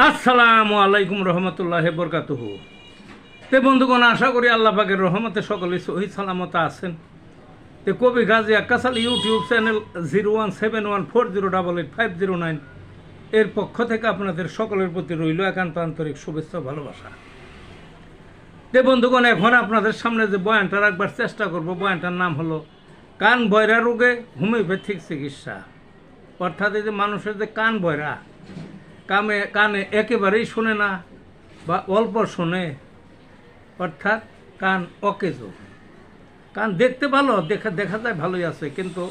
আসসালামু আলাইকুম রহমতুল্লাহ বরকাতুহু। তে বন্ধুগণ, আশা করি আল্লাহ পাকের রহমতে সকলে সহি সালামত আছেন। তে কবি গাজী আক্কাস আলী ইউটিউব চ্যানেল 017140885009 এর পক্ষ থেকে আপনাদের সকলের প্রতি রইল একান্ত আন্তরিক শুভেচ্ছা ভালোবাসা। তে বন্ধুগণ, এখন আপনাদের সামনে যে বয়ানটা রাখবার চেষ্টা করব, বয়ানটার নাম হলো কান বয়রা রোগে হোমিওপ্যাথিক চিকিৎসা। অর্থাৎ এই যে মানুষের যে কান বয়রা, কানে একেবারেই শোনে না বা অল্প শোনে, অর্থাৎ কান অকেজো, কান দেখতে ভালো, দেখা যায় ভালোই আছে, কিন্তু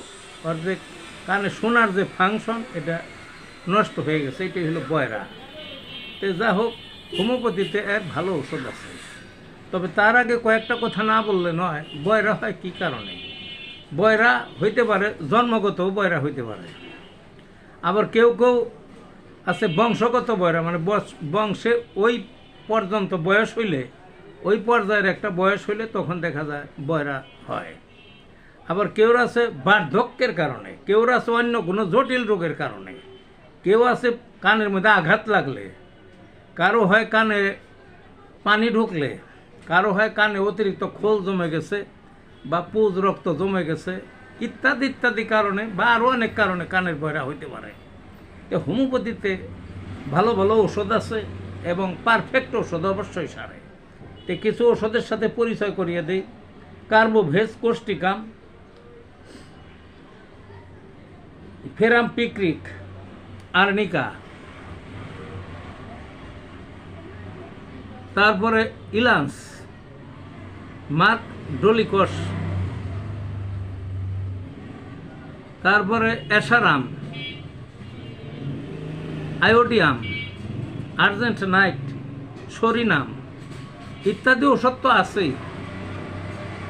ওর যে কানে শোনার যে ফাংশন এটা নষ্ট হয়ে গেছে, এটাই হলো বয়রা। তো যা হোক, হোমিওপ্যাথিতে এর ভালো ওষুধ আছে। তবে তার আগে কয়েকটা কথা না বললে নয়। বয়রা হয় কী কারণে? বয়রা হইতে পারে জন্মগতও বয়রা হইতে পারে, আবার কেউ কেউ আছে বংশগত বয়রা, মানে বংশে ওই পর্যন্ত বয়স হইলে, ওই পর্যায়ের একটা বয়স হইলে তখন দেখা যায় বয়রা হয়। আবার কেউ আছে বার্ধক্যের কারণে, কেউ আছে অন্য কোনো জটিল রোগের কারণে, কেউ আছে কানের মধ্যে আঘাত লাগলে, কারো হয় কানে পানি ঢুকলে, কারো হয় কানে অতিরিক্ত খোল জমে গেছে বা পুজ রক্ত জমে গেছে, ইত্যাদি ইত্যাদি কারণে বা আরও অনেক কারণে কানের বয়রা হইতে পারে। হোমিওপ্যাথিতে ভালো ভালো ওষুধ আছে এবং পারফেক্ট ওষুধ অবশ্যই সারে। তো কিছু ওষুধের সাথে পরিচয় করিয়ে দিই। কার্বোভেজ কোস্টিকাম, ফেরাম পিক্রিক, আর্নিকা, তারপরে ইলান্স, মার্ক ডোলিকস, তারপরে অ্যাসারাম, আয়োডিয়াম, আর্জেন্টনাইট, সরিনাম ইত্যাদি ওষুধ তো আছেই।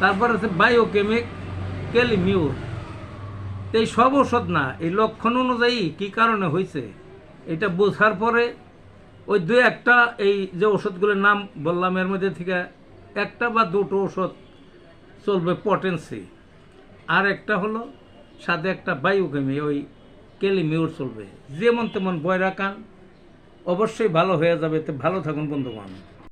তারপর আছে বায়োকেমিক, ক্যালিমিউর। এই সব ওষুধ না, এই লক্ষণ অনুযায়ী কী কারণে হয়েছে এটা বোঝার পরে ওই দু একটা এই যে ওষুধগুলোর নাম বললাম এর মধ্যে থেকে একটা বা দুটো ওষুধ চলবে পটেন্সি, আর একটা হলো সাথে একটা বায়োকেমি, ওই ক্যালিমিউর চলবে। যেমন তেমন বয়রা কান অবশ্যই ভালো হয়ে যাবে। তো ভালো থাকুন বন্ধুগণ।